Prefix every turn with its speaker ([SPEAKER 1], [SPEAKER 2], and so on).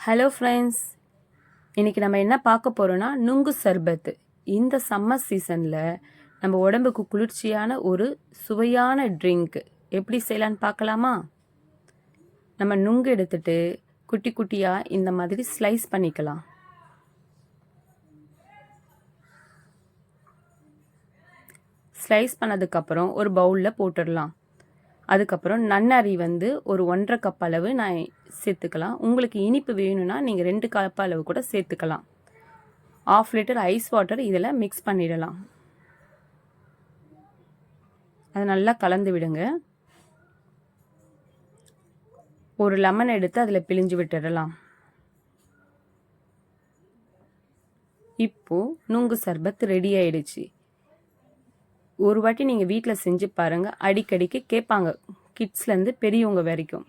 [SPEAKER 1] Hello friends, இன்றைக்கி நம்ம என்ன பார்க்க போகிறோன்னா நுங்கு சர்பத்து. இந்த சம்மர் சீசனில் நம்ம உடம்புக்கு குளிர்ச்சியான ஒரு சுவையான ட்ரிங்க் எப்படி செய்யலான்னு பார்க்கலாமா? நம்ம நுங்கு எடுத்துட்டு குட்டி குட்டியாக இந்த மாதிரி ஸ்லைஸ் பண்ணிக்கலாம். ஸ்லைஸ் பண்ணதுக்கப்புறம் ஒரு பவுலில் போட்டுடலாம். அதுக்கப்புறம் நன்னரி ஒரு 1.5 கப் அளவு நான் சேர்த்துக்கலாம். உங்களுக்கு இனிப்பு வேணும்னா நீங்கள் 2 கப் அளவு கூட சேர்த்துக்கலாம். 1/2 லிட்டர் ஐஸ் வாட்டர் இதில் மிக்ஸ் பண்ணிடலாம். அதை நல்லா கலந்து விடுங்க. ஒரு லெமன் எடுத்து அதில் பிழிஞ்சு விட்டுடலாம். இப்போது நுங்கு சர்பத் ரெடி ஆயிடுச்சு. ஒரு வாட்டி நீங்கள் வீட்டில் செஞ்சு பாருங்கள். அடிக்கடிக்கு கேட்பாங்க, கிட்ஸ்லேருந்து பெரியவங்க வரைக்கும்.